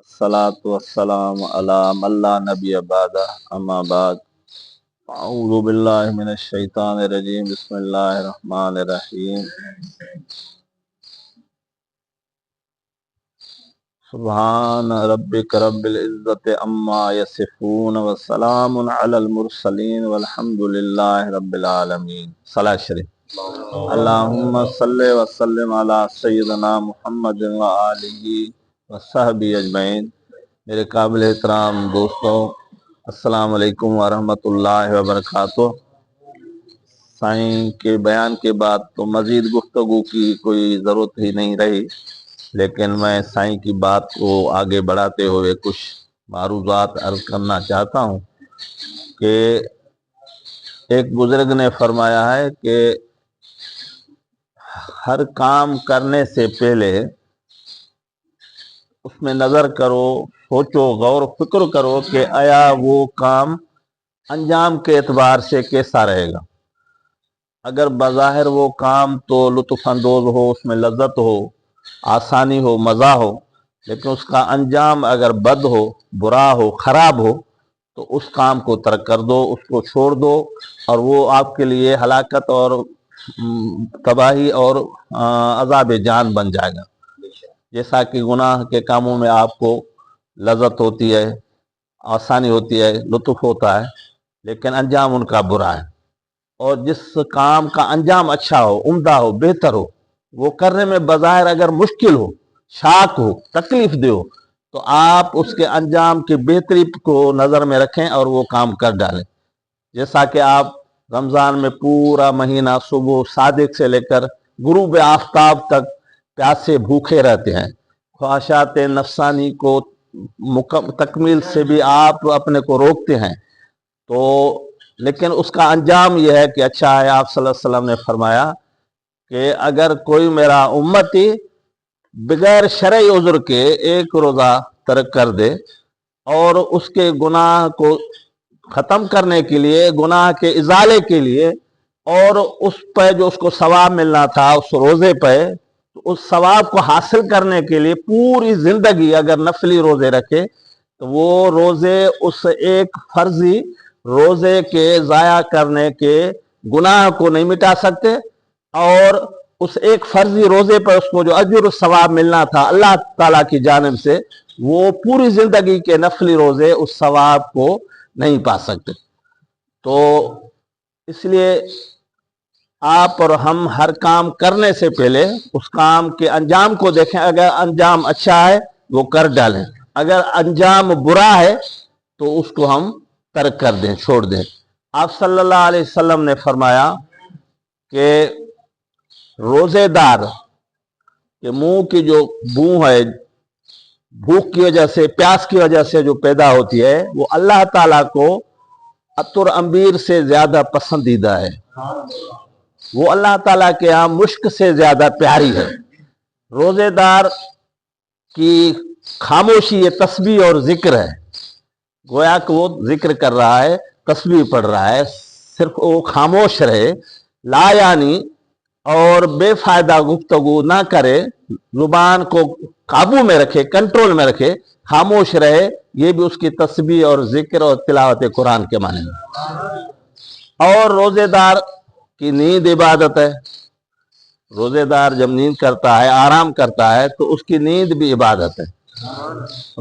والصلاة والسلام على من لا نبي بعده اما بعد اعوذ باللہ من الشیطان الرجیم بسم اللہ الرحمن الرحیم سبحان ربک رب العزت عما یصفون وسلام علی المرسلین والحمد للہ رب العالمین صلاۃ شریف اللہم صلی وسلم علی سیدنا محمد وآلہ وصحبہ اجمعین۔ میرے قابل احترام دوستوں، السلام علیکم ورحمۃ اللہ وبرکاتہ۔ سائیں کے بیان کے بعد تو مزید گفتگو کی کوئی ضرورت ہی نہیں رہی، لیکن میں سائیں کی بات کو آگے بڑھاتے ہوئے کچھ معروضات عرض کرنا چاہتا ہوں کہ ایک بزرگ نے فرمایا ہے کہ ہر کام کرنے سے پہلے اس میں نظر کرو، سوچو، غور و فکر کرو کہ آیا وہ کام انجام کے اعتبار سے کیسا رہے گا۔ اگر بظاہر وہ کام تو لطف اندوز ہو، اس میں لذت ہو، آسانی ہو، مزہ ہو، لیکن اس کا انجام اگر بد ہو، برا ہو، خراب ہو تو اس کام کو ترک کر دو، اس کو چھوڑ دو، اور وہ آپ کے لیے ہلاکت اور تباہی اور عذاب جان بن جائے گا۔ جیسا کہ گناہ کے کاموں میں آپ کو لذت ہوتی ہے، آسانی ہوتی ہے، لطف ہوتا ہے، لیکن انجام ان کا برا ہے۔ اور جس کام کا انجام اچھا ہو، عمدہ ہو، بہتر ہو، وہ کرنے میں بظاہر اگر مشکل ہو، شاق ہو، تکلیف دہ ہو، تو آپ اس کے انجام کی بہتری کو نظر میں رکھیں اور وہ کام کر ڈالیں۔ جیسا کہ آپ رمضان میں پورا مہینہ صبح صادق سے لے کر غروب آفتاب تک پیاسے بھوکے رہتے ہیں، خواہشات نفسانی کو تکمیل سے بھی آپ اپنے کو روکتے ہیں، تو لیکن اس کا انجام یہ ہے کہ اچھا ہے۔ آپ صلی اللہ علیہ وسلم نے فرمایا کہ اگر کوئی میرا امتی بغیر شرعی عذر کے ایک روزہ ترک کر دے اور اس کے گناہ کو ختم کرنے کے لیے، گناہ کے ازالے کے لیے، اور اس پہ جو اس کو ثواب ملنا تھا اس روزے پہ، اس ثواب کو حاصل کرنے کے لیے پوری زندگی اگر نفلی روزے رکھے تو وہ روزے اس ایک فرضی روزے کے ضائع کرنے کے گناہ کو نہیں مٹا سکتے، اور اس ایک فرضی روزے پر اس کو جو اجر و ثواب ملنا تھا اللہ تعالیٰ کی جانب سے، وہ پوری زندگی کے نفلی روزے اس ثواب کو نہیں پا سکتے۔ تو اس لیے آپ اور ہم ہر کام کرنے سے پہلے اس کام کے انجام کو دیکھیں۔ اگر انجام اچھا ہے وہ کر ڈالیں، اگر انجام برا ہے تو اس کو ہم ترک کر دیں، چھوڑ دیں۔ آپ صلی اللہ علیہ وسلم نے فرمایا کہ روزے دار کے منہ کی جو بو ہے، بھوک کی وجہ سے، پیاس کی وجہ سے جو پیدا ہوتی ہے، وہ اللہ تعالیٰ کو عطر انبیر سے زیادہ پسندیدہ ہے، وہ اللہ تعالیٰ کے یہاں مشک سے زیادہ پیاری ہے۔ روزے دار کی خاموشی یہ تسبیح اور ذکر ہے، گویا کہ وہ ذکر کر رہا ہے، تسبیح پڑھ رہا ہے، صرف وہ خاموش رہے، لا یعنی اور بے فائدہ گفتگو نہ کرے، زبان کو قابو میں رکھے، کنٹرول میں رکھے، خاموش رہے، یہ بھی اس کی تسبیح اور ذکر اور تلاوت قرآن کے معنی ہے۔ اور روزے دار کی نیند عبادت ہے۔ روزے دار جب نیند کرتا ہے، آرام کرتا ہے، تو اس کی نیند بھی عبادت ہے۔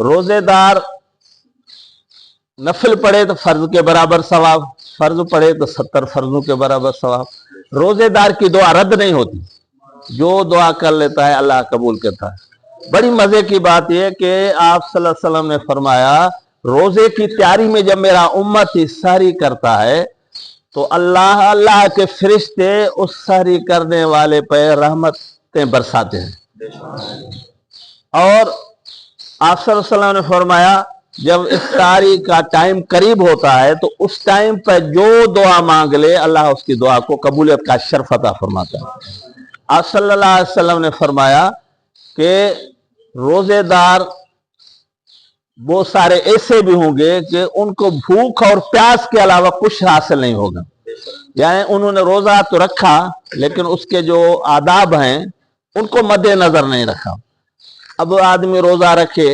روزے دار نفل پڑھے تو فرض کے برابر ثواب، فرض پڑھے تو 70 فرضوں کے برابر ثواب۔ روزے دار کی دعا رد نہیں ہوتی، جو دعا کر لیتا ہے اللہ قبول کرتا ہے۔ بڑی مزے کی بات یہ کہ آپ صلی اللہ علیہ وسلم نے فرمایا روزے کی تیاری میں جب میرا امت سحری کرتا ہے تو اللہ کے فرشتے اس سحری کرنے والے پہ رحمتیں برساتے ہیں۔ اور آپ صلی اللہ علیہ وسلم نے فرمایا جب افطاری کا ٹائم قریب ہوتا ہے تو اس ٹائم پہ جو دعا مانگ لے اللہ اس کی دعا کو قبولیت کا شرف عطا فرماتا ہے۔ آپ صلی اللہ علیہ وسلم نے فرمایا کہ روزے دار وہ سارے ایسے بھی ہوں گے کہ ان کو بھوک اور پیاس کے علاوہ کچھ حاصل نہیں ہوگا، یعنی انہوں نے روزہ تو رکھا لیکن اس کے جو آداب ہیں ان کو مد نظر نہیں رکھا۔ اب آدمی روزہ رکھے